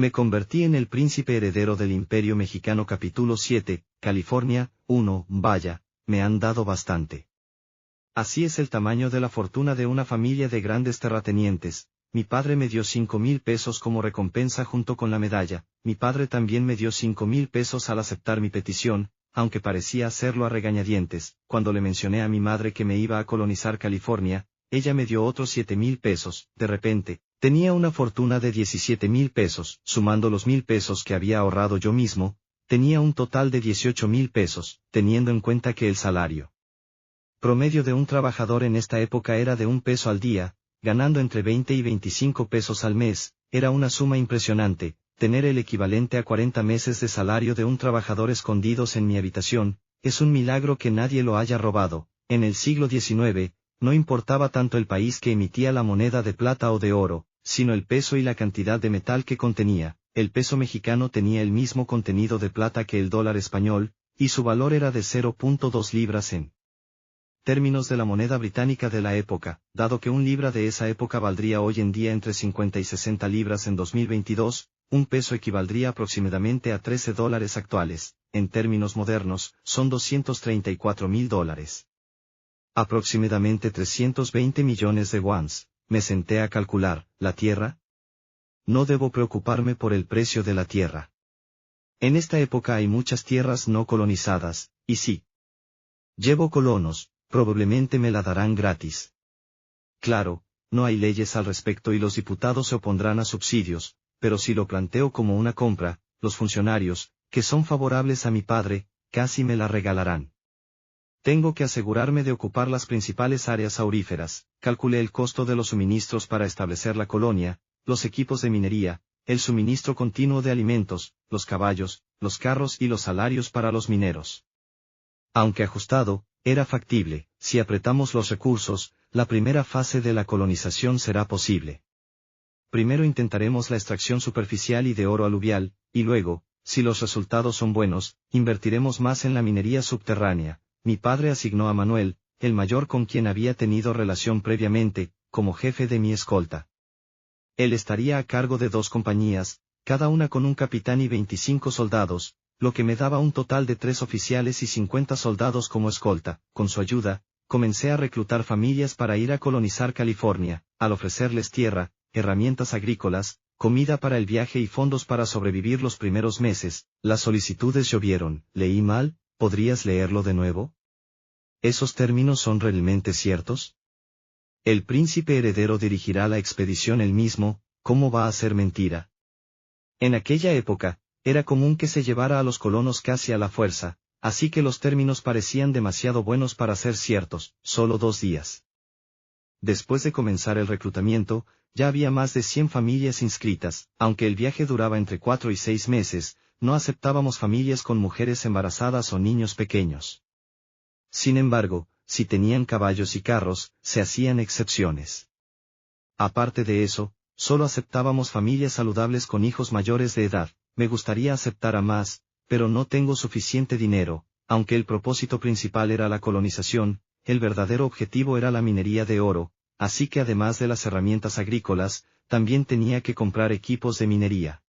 Me convertí en el príncipe heredero del Imperio Mexicano. Capítulo 7, California, 1. Vaya, me han dado bastante. Así es el tamaño de la fortuna de una familia de grandes terratenientes. Mi padre me dio 5,000 pesos como recompensa junto con la medalla. Mi padre también me dio 5,000 pesos al aceptar mi petición, aunque parecía hacerlo a regañadientes. Cuando le mencioné a mi madre que me iba a colonizar California, ella me dio otros 7,000 pesos. De repente, tenía una fortuna de 17,000 pesos. Sumando los 1,000 pesos que había ahorrado yo mismo, tenía un total de 18,000 pesos, teniendo en cuenta que el salario promedio de un trabajador en esta época era de $1 al día, ganando entre 20 y 25 pesos al mes. Era una suma impresionante. Tener el equivalente a 40 meses de salario de un trabajador escondidos en mi habitación, es un milagro que nadie lo haya robado. En el siglo XIX, no importaba tanto el país que emitía la moneda de plata o de oro, sino el peso y la cantidad de metal que contenía. El peso mexicano tenía el mismo contenido de plata que el dólar español, y su valor era de 0.2 libras en términos de la moneda británica de la época, dado que un libra de esa época valdría hoy en día entre 50 y 60 libras en 2022, un peso equivaldría aproximadamente a $13 actuales. En términos modernos, son $234,000. Aproximadamente 320 millones de wons. Me senté a calcular, ¿la tierra? No debo preocuparme por el precio de la tierra. En esta época hay muchas tierras no colonizadas, y si llevo colonos, probablemente me la darán gratis. Claro, no hay leyes al respecto y los diputados se opondrán a subsidios, pero si lo planteo como una compra, los funcionarios, que son favorables a mi padre, casi me la regalarán. Tengo que asegurarme de ocupar las principales áreas auríferas. Calculé el costo de los suministros para establecer la colonia, los equipos de minería, el suministro continuo de alimentos, los caballos, los carros y los salarios para los mineros. Aunque ajustado, era factible. Si apretamos los recursos, la primera fase de la colonización será posible. Primero intentaremos la extracción superficial y de oro aluvial, y luego, si los resultados son buenos, invertiremos más en la minería subterránea. Mi padre asignó a Manuel, el mayor con quien había tenido relación previamente, como jefe de mi escolta. Él estaría a cargo de 2 compañías, cada una con un capitán y 25 soldados, lo que me daba un total de 3 oficiales y 50 soldados como escolta. Con su ayuda, comencé a reclutar familias para ir a colonizar California, al ofrecerles tierra, herramientas agrícolas, comida para el viaje y fondos para sobrevivir los primeros meses. Las solicitudes llovieron. ¿Leí mal? ¿Podrías leerlo de nuevo? ¿Esos términos son realmente ciertos? El príncipe heredero dirigirá la expedición él mismo. ¿Cómo va a ser mentira? En aquella época, era común que se llevara a los colonos casi a la fuerza, así que los términos parecían demasiado buenos para ser ciertos. Solo 2 días después de comenzar el reclutamiento, ya había más de 100 familias inscritas. Aunque el viaje duraba entre 4 y 6 meses, no aceptábamos familias con mujeres embarazadas o niños pequeños. Sin embargo, si tenían caballos y carros, se hacían excepciones. Aparte de eso, solo aceptábamos familias saludables con hijos mayores de edad. Me gustaría aceptar a más, pero no tengo suficiente dinero. Aunque el propósito principal era la colonización, el verdadero objetivo era la minería de oro, así que además de las herramientas agrícolas, también tenía que comprar equipos de minería.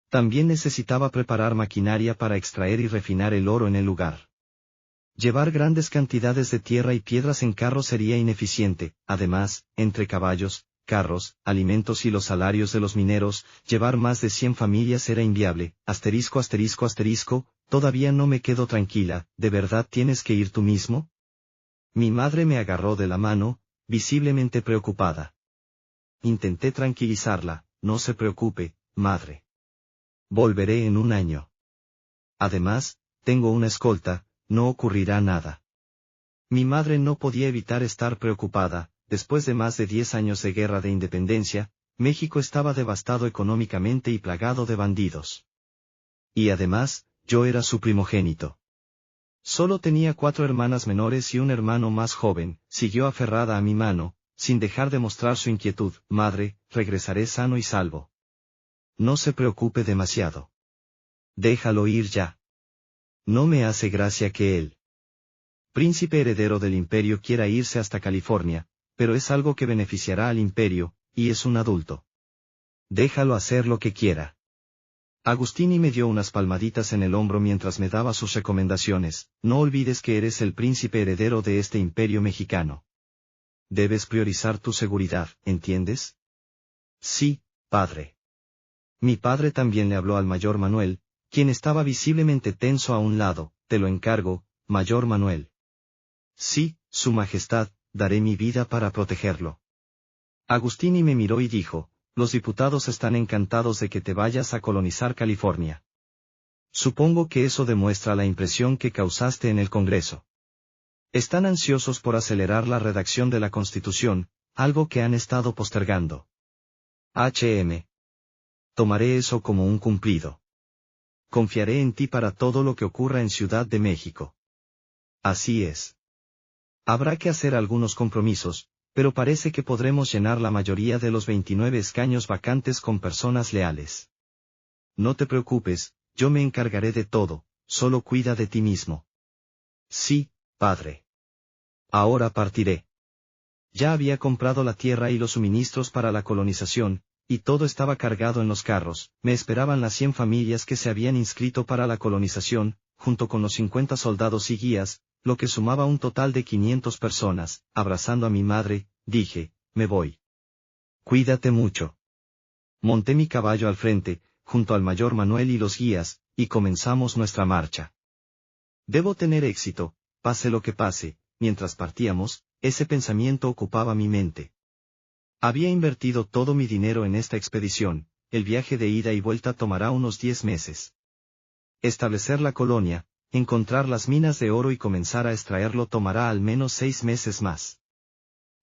También necesitaba preparar maquinaria para extraer y refinar el oro en el lugar. Llevar grandes cantidades de tierra y piedras en carro sería ineficiente. Además, entre caballos, carros, alimentos y los salarios de los mineros, llevar más de 100 familias era inviable. Todavía no me quedo tranquila. ¿De verdad tienes que ir tú mismo? Mi madre me agarró de la mano, visiblemente preocupada. Intenté tranquilizarla. No se preocupe, madre. Volveré en un año. Además, tengo una escolta, no ocurrirá nada. Mi madre no podía evitar estar preocupada. Después de más de 10 años de guerra de independencia, México estaba devastado económicamente y plagado de bandidos. Y además, yo era su primogénito. Solo tenía 4 hermanas menores y un hermano más joven. Siguió aferrada a mi mano, sin dejar de mostrar su inquietud. Madre, regresaré sano y salvo. No se preocupe demasiado. Déjalo ir ya. No me hace gracia que el príncipe heredero del imperio quiera irse hasta California, pero es algo que beneficiará al imperio, y es un adulto. Déjalo hacer lo que quiera. Agustini me dio unas palmaditas en el hombro mientras me daba sus recomendaciones. No olvides que eres el príncipe heredero de este imperio mexicano. Debes priorizar tu seguridad, ¿entiendes? Sí, padre. Mi padre también le habló al mayor Manuel, quien estaba visiblemente tenso a un lado. Te lo encargo, mayor Manuel. Sí, su majestad, daré mi vida para protegerlo. Agustini me miró y dijo, los diputados están encantados de que te vayas a colonizar California. Supongo que eso demuestra la impresión que causaste en el Congreso. Están ansiosos por acelerar la redacción de la Constitución, algo que han estado postergando. Tomaré eso como un cumplido. Confiaré en ti para todo lo que ocurra en Ciudad de México. Así es. Habrá que hacer algunos compromisos, pero parece que podremos llenar la mayoría de los 29 escaños vacantes con personas leales. No te preocupes, yo me encargaré de todo, solo cuida de ti mismo. Sí, padre. Ahora partiré. Ya había comprado la tierra y los suministros para la colonización, y todo estaba cargado en los carros. Me esperaban las 100 familias que se habían inscrito para la colonización, junto con los 50 soldados y guías, lo que sumaba un total de 500 personas. Abrazando a mi madre, dije, me voy. Cuídate mucho. Monté mi caballo al frente, junto al mayor Manuel y los guías, y comenzamos nuestra marcha. Debo tener éxito, pase lo que pase. Mientras partíamos, ese pensamiento ocupaba mi mente. Había invertido todo mi dinero en esta expedición, el viaje de ida y vuelta tomará unos 10 meses. Establecer la colonia, encontrar las minas de oro y comenzar a extraerlo tomará al menos 6 meses más.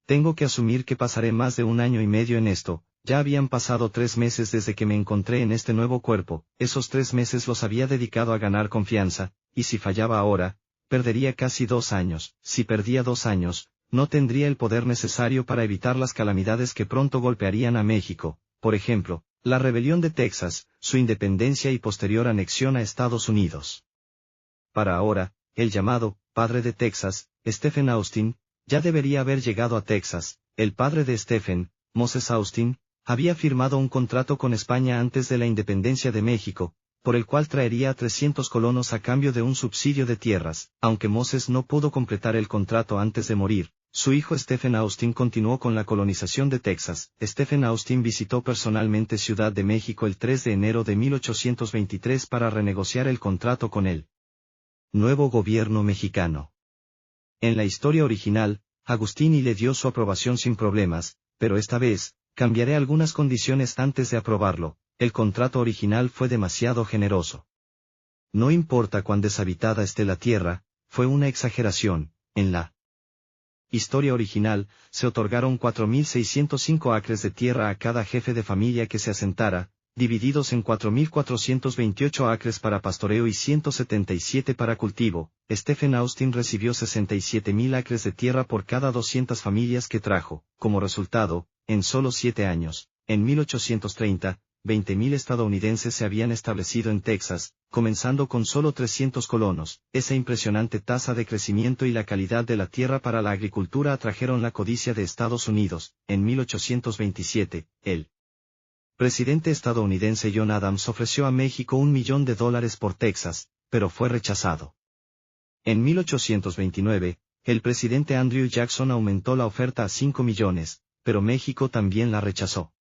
Tengo que asumir que pasaré más de 1 año y medio en esto. Ya habían pasado 3 meses desde que me encontré en este nuevo cuerpo, esos 3 meses los había dedicado a ganar confianza, y si fallaba ahora, perdería casi 2 años. Si perdía 2 años, no tendría el poder necesario para evitar las calamidades que pronto golpearían a México, por ejemplo, la rebelión de Texas, su independencia y posterior anexión a Estados Unidos. Para ahora, el llamado padre de Texas, Stephen Austin, ya debería haber llegado a Texas. El padre de Stephen, Moses Austin, había firmado un contrato con España antes de la independencia de México, por el cual traería a 300 colonos a cambio de un subsidio de tierras. Aunque Moses no pudo completar el contrato antes de morir, su hijo Stephen Austin continuó con la colonización de Texas. Stephen Austin visitó personalmente Ciudad de México el 3 de enero de 1823 para renegociar el contrato con él. Nuevo gobierno mexicano. En la historia original, Agustini le dio su aprobación sin problemas, pero esta vez, cambiaré algunas condiciones antes de aprobarlo. El contrato original fue demasiado generoso. No importa cuán deshabitada esté la tierra, fue una exageración. En la historia original, se otorgaron 4.605 acres de tierra a cada jefe de familia que se asentara, divididos en 4.428 acres para pastoreo y 177 para cultivo. Stephen Austin recibió 67.000 acres de tierra por cada 200 familias que trajo. Como resultado, en solo 7 años, en 1830, 20.000 estadounidenses se habían establecido en Texas, comenzando con solo 300 colonos. Esa impresionante tasa de crecimiento y la calidad de la tierra para la agricultura atrajeron la codicia de Estados Unidos. En 1827, el presidente estadounidense John Adams ofreció a México $1 millón por Texas, pero fue rechazado. En 1829, el presidente Andrew Jackson aumentó la oferta a 5 millones, pero México también la rechazó.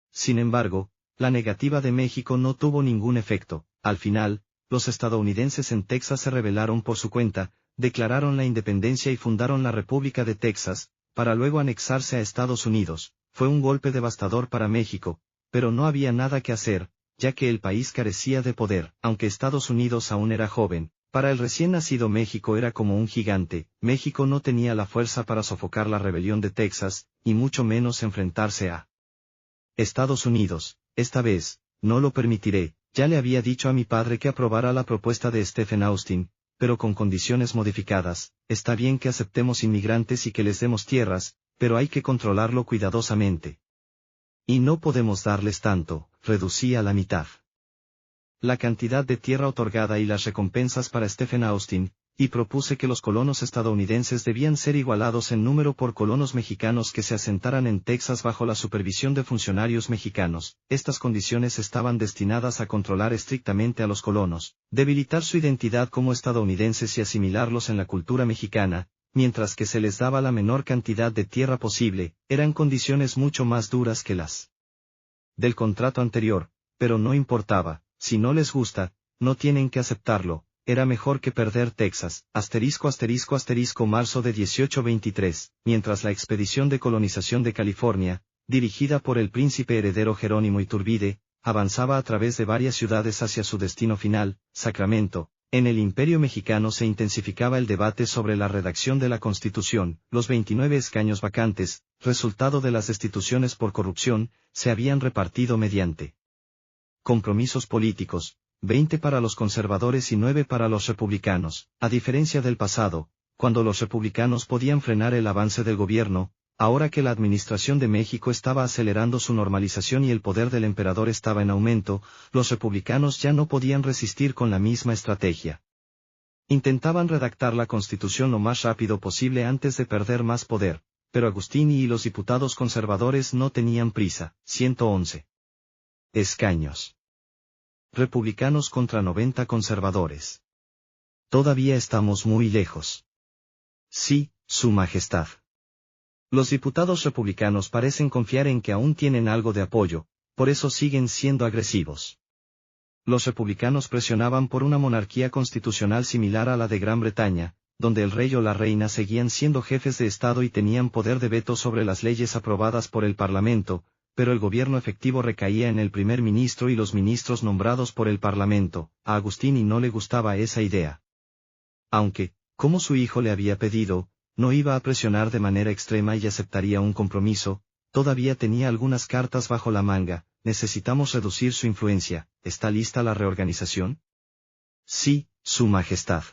Sin embargo, la negativa de México no tuvo ningún efecto. Al final, los estadounidenses en Texas se rebelaron por su cuenta, declararon la independencia y fundaron la República de Texas, para luego anexarse a Estados Unidos. Fue un golpe devastador para México, pero no había nada que hacer, ya que el país carecía de poder. Aunque Estados Unidos aún era joven, para el recién nacido México era como un gigante. México no tenía la fuerza para sofocar la rebelión de Texas, y mucho menos enfrentarse a Estados Unidos. Esta vez, no lo permitiré. Ya le había dicho a mi padre que aprobara la propuesta de Stephen Austin, pero con condiciones modificadas. Está bien que aceptemos inmigrantes y que les demos tierras, pero hay que controlarlo cuidadosamente. Y no podemos darles tanto, reducí a la mitad. La cantidad de tierra otorgada y las recompensas para Stephen Austin, y propuse que los colonos estadounidenses debían ser igualados en número por colonos mexicanos que se asentaran en Texas bajo la supervisión de funcionarios mexicanos. Estas condiciones estaban destinadas a controlar estrictamente a los colonos, debilitar su identidad como estadounidenses y asimilarlos en la cultura mexicana, mientras que se les daba la menor cantidad de tierra posible. Eran condiciones mucho más duras que las del contrato anterior, pero no importaba, si no les gusta, no tienen que aceptarlo. Era mejor que perder Texas, marzo de 1823, mientras la expedición de colonización de California, dirigida por el príncipe heredero Jerónimo Iturbide, avanzaba a través de varias ciudades hacia su destino final, Sacramento. En el Imperio Mexicano se intensificaba el debate sobre la redacción de la Constitución. Los 29 escaños vacantes, resultado de las destituciones por corrupción, se habían repartido mediante compromisos políticos, 20 para los conservadores y 9 para los republicanos. A diferencia del pasado, cuando los republicanos podían frenar el avance del gobierno, ahora que la administración de México estaba acelerando su normalización y el poder del emperador estaba en aumento, los republicanos ya no podían resistir con la misma estrategia. Intentaban redactar la Constitución lo más rápido posible antes de perder más poder, pero Agustini y los diputados conservadores no tenían prisa. 111 escaños. Republicanos contra 90 conservadores. Todavía estamos muy lejos. Sí, Su Majestad. Los diputados republicanos parecen confiar en que aún tienen algo de apoyo, por eso siguen siendo agresivos. Los republicanos presionaban por una monarquía constitucional similar a la de Gran Bretaña, donde el rey o la reina seguían siendo jefes de Estado y tenían poder de veto sobre las leyes aprobadas por el Parlamento, pero el gobierno efectivo recaía en el primer ministro y los ministros nombrados por el Parlamento. A Agustini no le gustaba esa idea. Aunque, como su hijo le había pedido, no iba a presionar de manera extrema y aceptaría un compromiso, todavía tenía algunas cartas bajo la manga. Necesitamos reducir su influencia. ¿Está lista la reorganización? Sí, Su Majestad.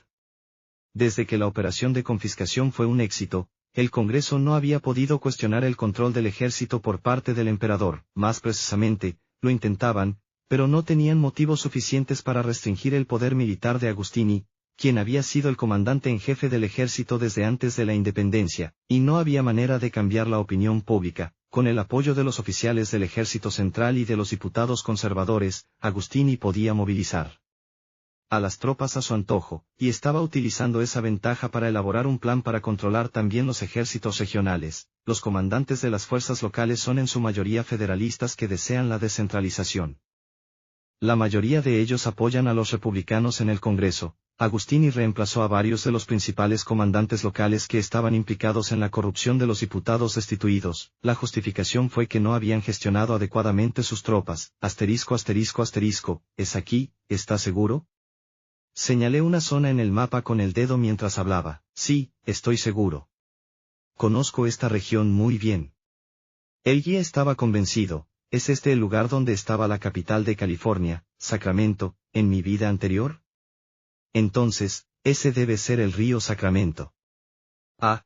Desde que la operación de confiscación fue un éxito, el Congreso no había podido cuestionar el control del ejército por parte del emperador. Más precisamente, lo intentaban, pero no tenían motivos suficientes para restringir el poder militar de Agustini, quien había sido el comandante en jefe del ejército desde antes de la independencia, y no había manera de cambiar la opinión pública. Con el apoyo de los oficiales del ejército central y de los diputados conservadores, Agustini podía movilizar a las tropas a su antojo, y estaba utilizando esa ventaja para elaborar un plan para controlar también los ejércitos regionales. Los comandantes de las fuerzas locales son en su mayoría federalistas que desean la descentralización. La mayoría de ellos apoyan a los republicanos en el Congreso. Agustini reemplazó a varios de los principales comandantes locales que estaban implicados en la corrupción de los diputados destituidos. La justificación fue que no habían gestionado adecuadamente sus tropas. ¿Es aquí? ¿Está seguro? Señalé una zona en el mapa con el dedo mientras hablaba. Sí, estoy seguro. Conozco esta región muy bien. El guía estaba convencido. ¿Es este el lugar donde estaba la capital de California, Sacramento, en mi vida anterior? Entonces, ese debe ser el río Sacramento. Ah.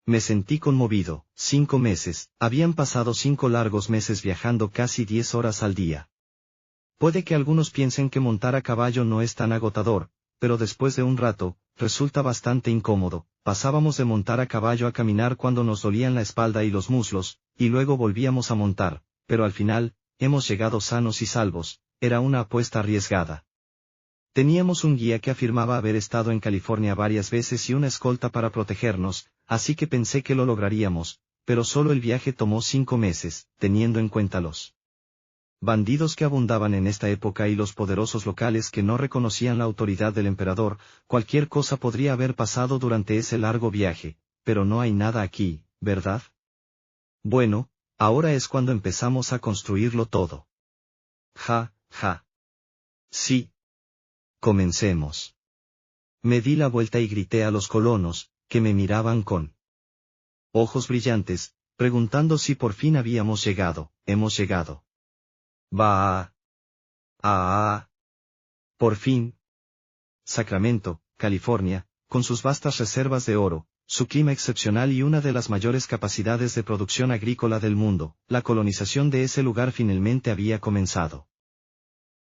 Me sentí conmovido. 5 meses, habían pasado 5 largos meses viajando casi 10 horas al día. Puede que algunos piensen que montar a caballo no es tan agotador, pero después de un rato, resulta bastante incómodo. Pasábamos de montar a caballo a caminar cuando nos dolían la espalda y los muslos, y luego volvíamos a montar, pero al final, hemos llegado sanos y salvos. Era una apuesta arriesgada. Teníamos un guía que afirmaba haber estado en California varias veces y una escolta para protegernos, así que pensé que lo lograríamos, pero solo el viaje tomó 5 meses, teniendo en cuenta los bandidos que abundaban en esta época y los poderosos locales que no reconocían la autoridad del emperador. Cualquier cosa podría haber pasado durante ese largo viaje, pero no hay nada aquí, ¿verdad? Bueno, ahora es cuando empezamos a construirlo todo. Ja. Sí. Comencemos. Me di la vuelta y grité a los colonos, que me miraban con ojos brillantes, preguntando si por fin habíamos llegado. Hemos llegado. Por fin. Sacramento, California, con sus vastas reservas de oro, su clima excepcional y una de las mayores capacidades de producción agrícola del mundo, la colonización de ese lugar finalmente había comenzado.